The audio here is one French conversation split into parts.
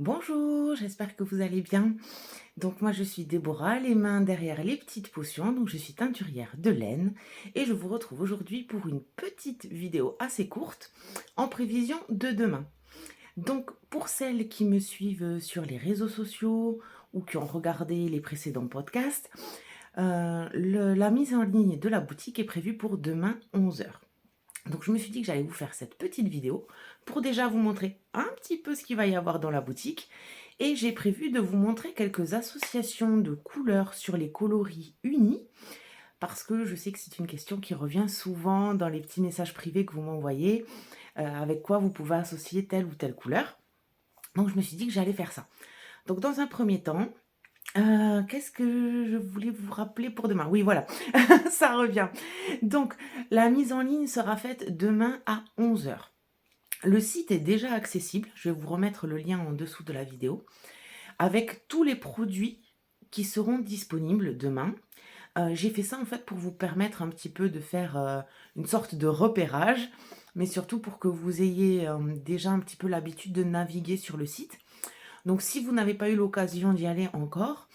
Bonjour, j'espère que vous allez bien. Donc moi je suis Déborah, les mains derrière les petites potions, donc je suis teinturière de laine et je vous retrouve aujourd'hui pour une petite vidéo assez courte en prévision de demain. Donc pour celles qui me suivent sur les réseaux sociaux ou qui ont regardé les précédents podcasts, la mise en ligne de la boutique est prévue pour demain 11 heures. Donc je me suis dit que j'allais vous faire cette petite vidéo pour déjà vous montrer un petit peu ce qu'il va y avoir dans la boutique. Et j'ai prévu de vous montrer quelques associations de couleurs sur les coloris unis, parce que je sais que c'est une question qui revient souvent dans les petits messages privés que vous m'envoyez, avec quoi vous pouvez associer telle ou telle couleur. Donc je me suis dit que j'allais faire ça. Donc dans un premier temps, qu'est-ce que je voulais vous rappeler pour demain? Oui, voilà, ça revient. Donc, la mise en ligne sera faite demain à 11 heures. Le site est déjà accessible, je vais vous remettre le lien en dessous de la vidéo, avec tous les produits qui seront disponibles demain. J'ai fait ça en fait pour vous permettre un petit peu de faire une sorte de repérage, mais surtout pour que vous ayez déjà un petit peu l'habitude de naviguer sur le site. Donc si vous n'avez pas eu l'occasion d'y aller encore,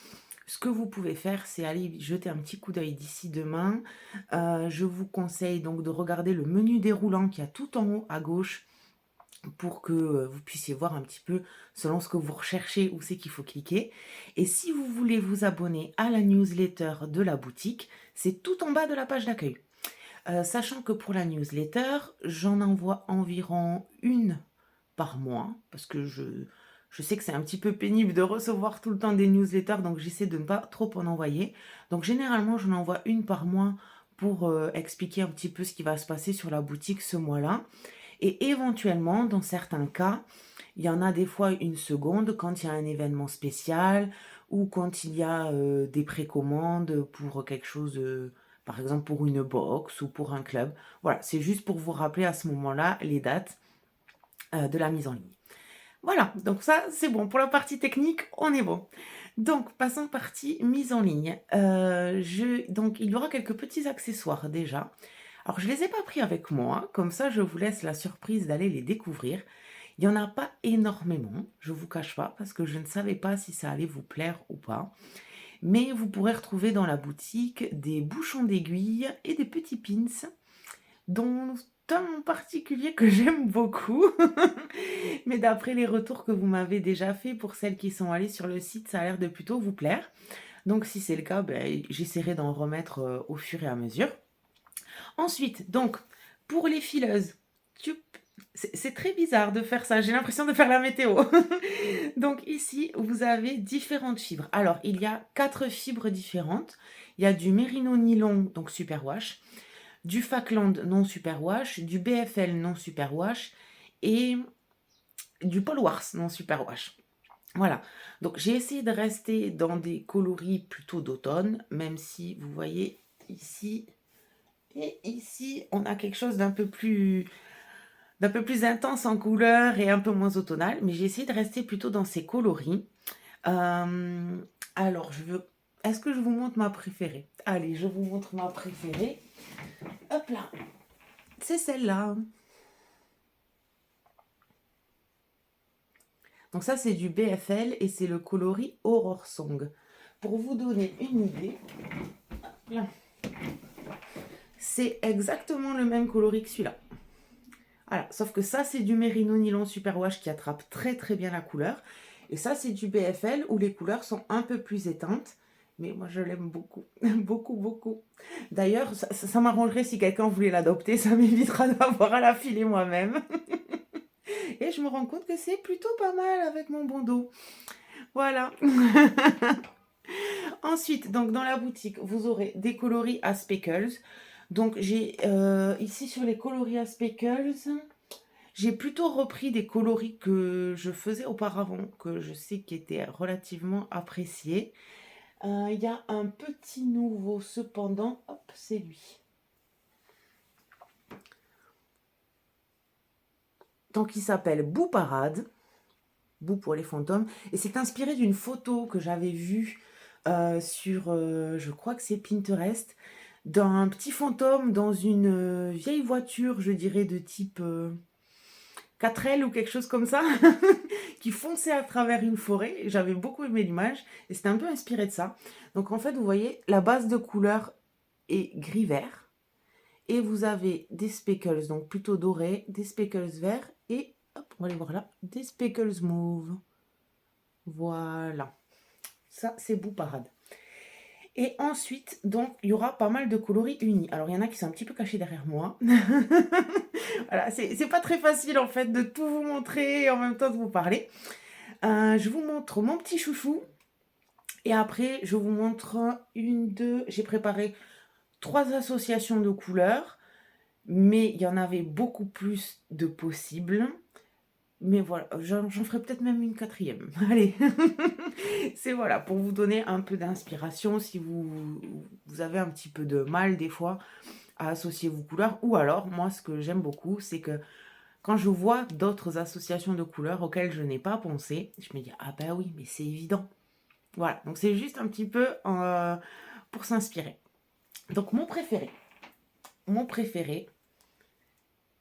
ce que vous pouvez faire, c'est aller jeter un petit coup d'œil d'ici demain. Je vous conseille donc de regarder le menu déroulant qui a tout en haut à gauche pour que vous puissiez voir un petit peu selon ce que vous recherchez où c'est qu'il faut cliquer. Et si vous voulez vous abonner à la newsletter de la boutique, c'est tout en bas de la page d'accueil. Sachant que pour la newsletter, j'en envoie environ une par mois, parce que je sais que c'est un petit peu pénible de recevoir tout le temps des newsletters, donc j'essaie de ne pas trop en envoyer. Donc généralement, j'en envoie une par mois pour expliquer un petit peu ce qui va se passer sur la boutique ce mois-là. Et éventuellement, dans certains cas, il y en a des fois une seconde quand il y a un événement spécial ou quand il y a des précommandes pour quelque chose, par exemple pour une box ou pour un club. Voilà, c'est juste pour vous rappeler à ce moment-là les dates de la mise en ligne. Voilà, donc ça c'est bon. Pour la partie technique, on est bon. Donc, passons partie mise en ligne. Donc, il y aura quelques petits accessoires déjà. Alors, je ne les ai pas pris avec moi, comme ça je vous laisse la surprise d'aller les découvrir. Il n'y en a pas énormément, je ne vous cache pas, parce que je ne savais pas si ça allait vous plaire ou pas. Mais vous pourrez retrouver dans la boutique des bouchons d'aiguille et des petits pins, dont un en particulier que j'aime beaucoup. Mais d'après les retours que vous m'avez déjà fait pour celles qui sont allées sur le site, ça a l'air de plutôt vous plaire. Donc si c'est le cas, j'essaierai d'en remettre au fur et à mesure. Ensuite, donc, pour les fileuses, c'est très bizarre de faire ça, j'ai l'impression de faire la météo. Donc ici, vous avez différentes fibres. Alors, il y a 4 fibres différentes. Il y a du Merino Nylon, donc Superwash, du Falkland non Superwash, du BFL non Superwash et du Polwars non Superwash. Voilà, donc j'ai essayé de rester dans des coloris plutôt d'automne, même si vous voyez ici et ici, on a quelque chose d'un peu plus intense en couleur et un peu moins automnal, mais j'ai essayé de rester plutôt dans ces coloris. Alors, est-ce que je vous montre ma préférée? Allez, je vous montre ma préférée. Hop là, c'est celle-là. Donc ça, c'est du BFL et c'est le coloris Horror Song. Pour vous donner une idée, là, c'est exactement le même coloris que celui-là. Voilà, sauf que ça, c'est du Merino Nylon Superwash qui attrape très très bien la couleur. Et ça, c'est du BFL où les couleurs sont un peu plus éteintes. Mais moi, je l'aime beaucoup. Beaucoup, beaucoup. D'ailleurs, ça m'arrangerait si quelqu'un voulait l'adopter. Ça m'évitera d'avoir à la filer moi-même. Et je me rends compte que c'est plutôt pas mal avec mon bandeau. Voilà. Ensuite, donc dans la boutique, vous aurez des coloris à speckles. Donc j'ai ici sur les coloris à speckles, j'ai plutôt repris des coloris que je faisais auparavant, que je sais qui étaient relativement appréciés. Il y a un petit nouveau cependant, hop, c'est lui. Donc il s'appelle Boo Parade, Boo pour les fantômes, et c'est inspiré d'une photo que j'avais vue sur, je crois que c'est Pinterest, d'un petit fantôme dans une vieille voiture, je dirais de type 4L ou quelque chose comme ça, qui fonçait à travers une forêt. J'avais beaucoup aimé l'image et c'était un peu inspiré de ça. Donc en fait, vous voyez, la base de couleur est gris-vert et vous avez des speckles, donc plutôt dorés, des speckles verts et, hop, on va les voir là, des speckles mauves. Voilà, ça c'est beau parade. Et ensuite, donc, il y aura pas mal de coloris unis. Alors, il y en a qui sont un petit peu cachés derrière moi. Voilà, c'est pas très facile, en fait, de tout vous montrer et en même temps de vous parler. Je vous montre mon petit chouchou. Et après, je vous montre j'ai préparé 3 associations de couleurs. Mais il y en avait beaucoup plus de possibles. Mais voilà, j'en ferai peut-être même une 4e. Allez, c'est voilà, pour vous donner un peu d'inspiration si vous avez un petit peu de mal des fois à associer vos couleurs. Ou alors, moi, ce que j'aime beaucoup, c'est que quand je vois d'autres associations de couleurs auxquelles je n'ai pas pensé, je me dis, ah ben oui, mais c'est évident. Voilà, donc c'est juste un petit peu pour s'inspirer. Donc mon préféré,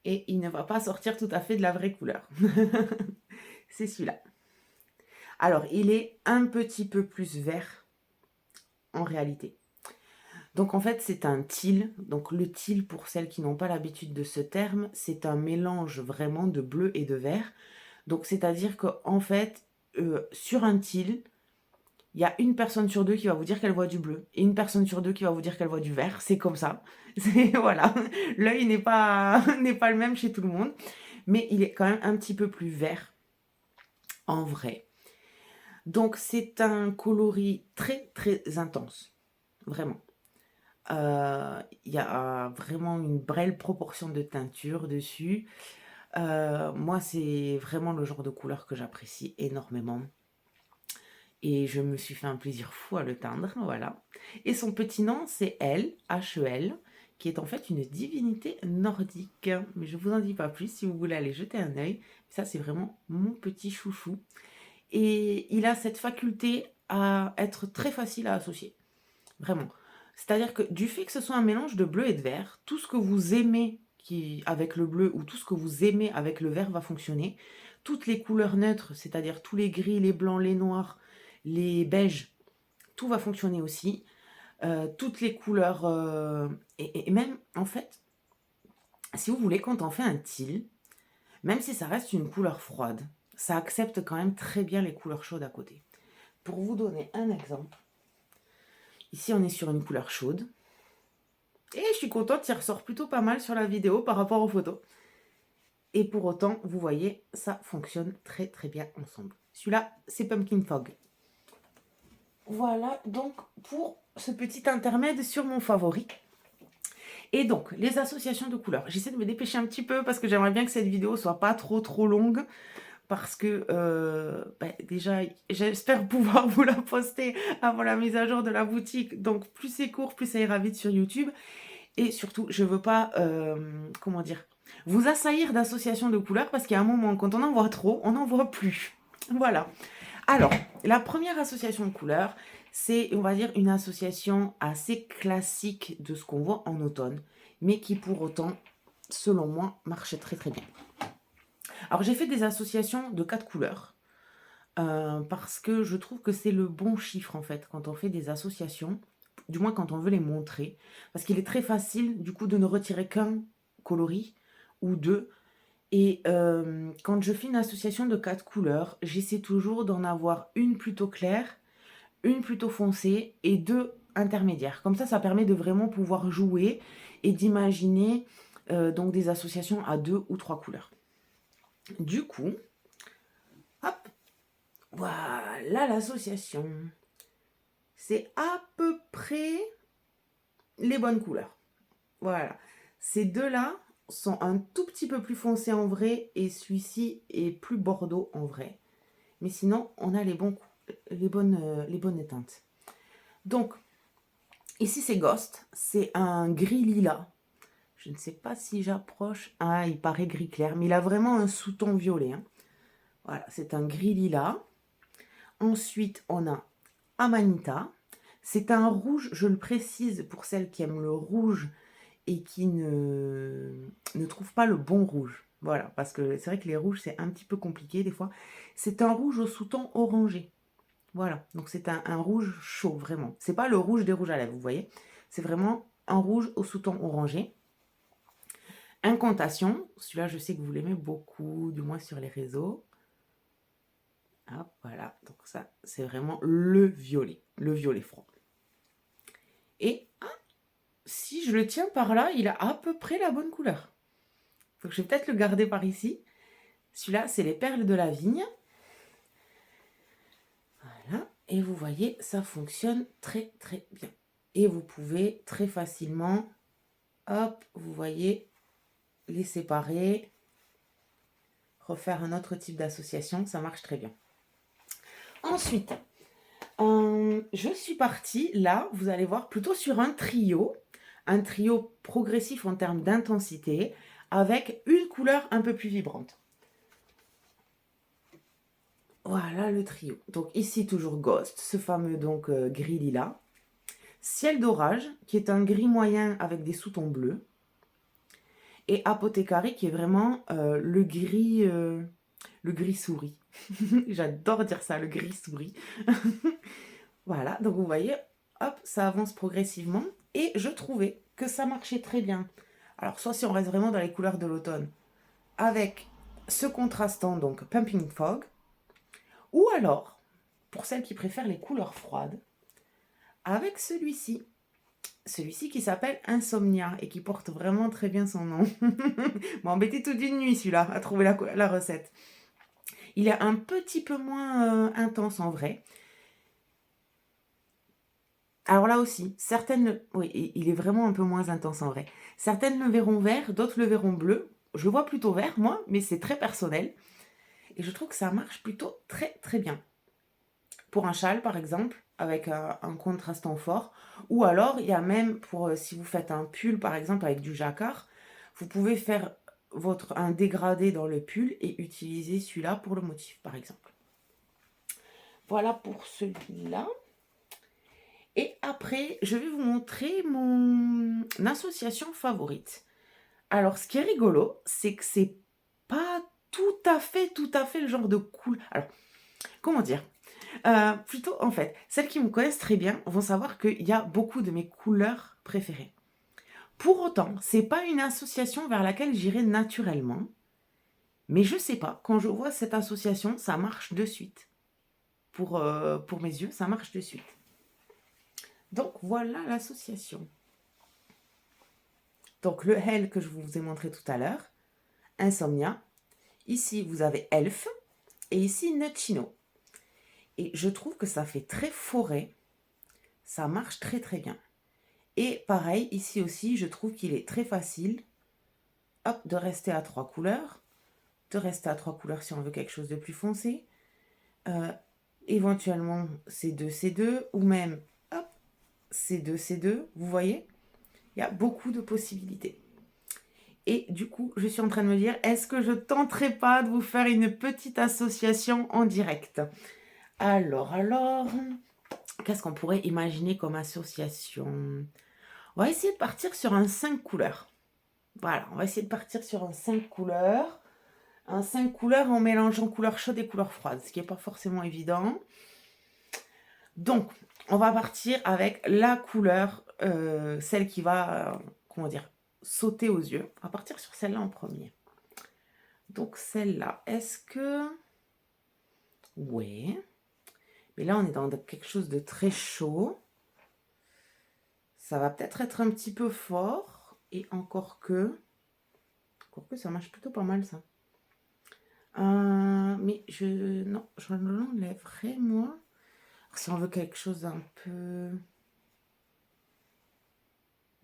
et il ne va pas sortir tout à fait de la vraie couleur. C'est celui-là. Alors, il est un petit peu plus vert en réalité. Donc en fait, c'est un teal. Donc le teal, pour celles qui n'ont pas l'habitude de ce terme, c'est un mélange vraiment de bleu et de vert. Donc c'est-à-dire qu'en fait, sur un teal, il y a une personne sur 2 qui va vous dire qu'elle voit du bleu et une personne sur 2 qui va vous dire qu'elle voit du vert. C'est comme ça. Voilà. L'œil n'est pas, n'est pas le même chez tout le monde. Mais il est quand même un petit peu plus vert en vrai. Donc c'est un coloris très très intense. Vraiment. Il y a vraiment une belle proportion de teinture dessus. Moi, c'est vraiment le genre de couleur que j'apprécie énormément. Et je me suis fait un plaisir fou à le teindre, voilà. Et son petit nom, c'est Elle, H-E-L, qui est en fait une divinité nordique. Mais je vous en dis pas plus si vous voulez aller jeter un œil. Ça, c'est vraiment mon petit chouchou. Et il a cette faculté à être très facile à associer. Vraiment. C'est-à-dire que du fait que ce soit un mélange de bleu et de vert, tout ce que vous aimez avec le bleu ou tout ce que vous aimez avec le vert va fonctionner. Toutes les couleurs neutres, c'est-à-dire tous les gris, les blancs, les noirs, les beiges, tout va fonctionner aussi. Toutes les couleurs, et même en fait, si vous voulez, quand on fait un teal, même si ça reste une couleur froide, ça accepte quand même très bien les couleurs chaudes à côté. Pour vous donner un exemple, ici on est sur une couleur chaude. Et je suis contente, il ressort plutôt pas mal sur la vidéo par rapport aux photos. Et pour autant, vous voyez, ça fonctionne très très bien ensemble. Celui-là, c'est Pumpkin Fog. Voilà donc pour ce petit intermède sur mon favori. Et donc, les associations de couleurs. J'essaie de me dépêcher un petit peu parce que j'aimerais bien que cette vidéo soit pas trop longue. Parce que déjà, j'espère pouvoir vous la poster avant la mise à jour de la boutique. Donc, plus c'est court, plus ça ira vite sur YouTube. Et surtout, je veux pas, comment dire, vous assaillir d'associations de couleurs parce qu'il y a un moment, quand on en voit trop, on n'en voit plus. Voilà. Alors, la première association de couleurs, c'est, on va dire, une association assez classique de ce qu'on voit en automne, mais qui pour autant, selon moi, marche très très bien. Alors, j'ai fait des associations de 4 couleurs, parce que je trouve que c'est le bon chiffre, en fait, quand on fait des associations, du moins quand on veut les montrer, parce qu'il est très facile, du coup, de ne retirer qu'un coloris, ou deux. Et quand je fais une association de 4 couleurs, j'essaie toujours d'en avoir une plutôt claire, une plutôt foncée et 2 intermédiaires. Comme ça permet de vraiment pouvoir jouer et d'imaginer donc des associations à 2 ou 3 couleurs. Du coup, hop, voilà l'association. C'est à peu près les bonnes couleurs. Voilà. Ces deux-là sont un tout petit peu plus foncés en vrai et celui-ci est plus bordeaux en vrai. Mais sinon, on a les bonnes teintes. Donc, ici c'est Ghost, c'est un gris lilas. Je ne sais pas si j'approche. Ah, il paraît gris clair, mais il a vraiment un sous-ton violet. Hein. Voilà, c'est un gris lilas. Ensuite, on a Amanita. C'est un rouge, je le précise pour celles qui aiment le rouge et qui ne trouvent pas le bon rouge. Voilà, parce que c'est vrai que les rouges, c'est un petit peu compliqué des fois. C'est un rouge au sous-ton orangé. Voilà, donc c'est un rouge chaud, vraiment. C'est pas le rouge des rouges à lèvres, vous voyez? C'est vraiment un rouge au sous-ton orangé. Incantation, celui-là, je sais que vous l'aimez beaucoup, du moins sur les réseaux. Hop, voilà, donc ça, c'est vraiment le violet froid. Et si je le tiens par là, il a à peu près la bonne couleur. Donc je vais peut-être le garder par ici. Celui-là, c'est les perles de la vigne. Voilà, et vous voyez, ça fonctionne très très bien. Et vous pouvez très facilement, hop, vous voyez, les séparer, refaire un autre type d'association, ça marche très bien. Ensuite, je suis partie, là, vous allez voir, plutôt sur un trio progressif en termes d'intensité, avec une couleur un peu plus vibrante. Voilà le trio. Donc ici, toujours Ghost, ce fameux donc gris lilas. Ciel d'orage, qui est un gris moyen avec des sous-tons bleus. Et Apothecary, qui est vraiment le gris souris. J'adore dire ça, le gris souris. Voilà, donc vous voyez, hop, ça avance progressivement. Et je trouvais que ça marchait très bien. Alors, soit si on reste vraiment dans les couleurs de l'automne, avec ce contrastant, donc Pumping Fog, ou alors, pour celles qui préfèrent les couleurs froides, avec celui-ci. Celui-ci qui s'appelle Insomnia et qui porte vraiment très bien son nom. M'a embêté toute une nuit celui-là à trouver la recette. Il est un petit peu moins intense en vrai. Alors là aussi, certaines... Oui, il est vraiment un peu moins intense en vrai. Certaines le verront vert, d'autres le verront bleu. Je le vois plutôt vert, moi, mais c'est très personnel. Et je trouve que ça marche plutôt très très bien. Pour un châle, par exemple, avec un contrastant fort. Ou alors, il y a même, pour si vous faites un pull, par exemple, avec du jacquard, vous pouvez faire un dégradé dans le pull et utiliser celui-là pour le motif, par exemple. Voilà pour celui-là. Et après, je vais vous montrer mon association favorite. Alors, ce qui est rigolo, c'est que c'est pas tout à fait le genre de cool. Alors, comment dire? Plutôt, en fait, celles qui me connaissent très bien vont savoir qu'il y a beaucoup de mes couleurs préférées. Pour autant, c'est pas une association vers laquelle j'irai naturellement. Mais je sais pas, quand je vois cette association, ça marche de suite. Pour mes yeux, ça marche de suite. Donc voilà l'association. Donc le L que je vous ai montré tout à l'heure, Insomnia. Ici, vous avez Elf et ici Nutchino. Et je trouve que ça fait très forêt. Ça marche très très bien. Et pareil, ici aussi, je trouve qu'il est très facile, hop, de rester à 3 couleurs. De rester à 3 couleurs si on veut quelque chose de plus foncé. Éventuellement, C2, ou même, hop, C2. Vous voyez, il y a beaucoup de possibilités. Et du coup, je suis en train de me dire, est-ce que je tenterai pas de vous faire une petite association en direct? Alors, qu'est-ce qu'on pourrait imaginer comme association? On va essayer de partir sur un 5 couleurs. Voilà, on va essayer de partir sur un 5 couleurs. Un 5 couleurs en mélangeant couleurs chaudes et couleurs froides, ce qui n'est pas forcément évident. Donc, on va partir avec la couleur, celle qui va, comment dire, sauter aux yeux. On va partir sur celle-là en premier. Donc celle-là, est-ce que... Ouais. Mais là, on est dans quelque chose de très chaud. Ça va peut-être être un petit peu fort. Et encore que ça marche plutôt pas mal, ça. Mais non, je l'enlèverai, moi. Si on veut quelque chose un peu...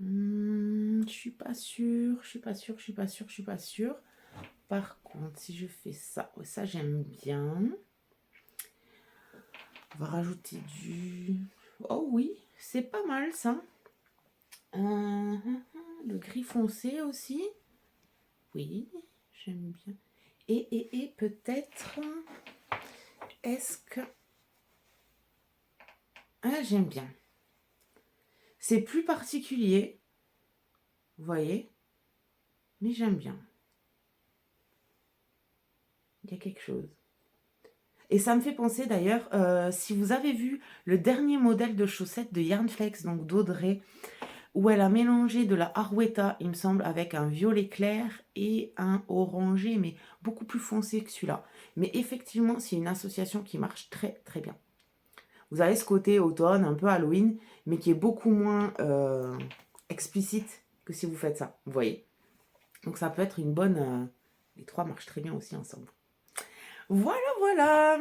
je suis pas sûre. Par contre, si je fais ça, ça j'aime bien. On va rajouter du... Oh oui, c'est pas mal ça. Le gris foncé aussi. Oui, j'aime bien. Et peut-être... Est-ce que... Ah, j'aime bien. C'est plus particulier. Vous voyez? Mais j'aime bien. Il y a quelque chose. Et ça me fait penser d'ailleurs, si vous avez vu le dernier modèle de chaussettes de Yarnflex, donc d'Audrey, où elle a mélangé de la Arwetta, il me semble, avec un violet clair et un orangé, mais beaucoup plus foncé que celui-là. Mais effectivement, c'est une association qui marche très très bien. Vous avez ce côté automne, un peu Halloween, mais qui est beaucoup moins explicite que si vous faites ça, vous voyez. Donc ça peut être une bonne... les trois marchent très bien aussi ensemble. Voilà, voilà.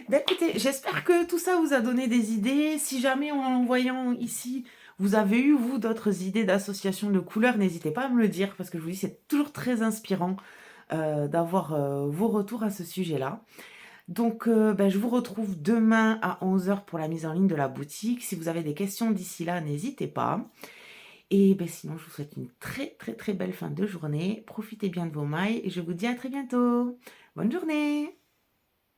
Ben écoutez, j'espère que tout ça vous a donné des idées. Si jamais en voyant ici, vous avez eu, vous, d'autres idées d'association de couleurs, n'hésitez pas à me le dire, parce que je vous dis, c'est toujours très inspirant d'avoir vos retours à ce sujet-là. Donc, ben, je vous retrouve demain à 11 h pour la mise en ligne de la boutique. Si vous avez des questions d'ici là, n'hésitez pas. Et ben, sinon, je vous souhaite une très, très, très belle fin de journée. Profitez bien de vos mailles et je vous dis à très bientôt. Bonne journée!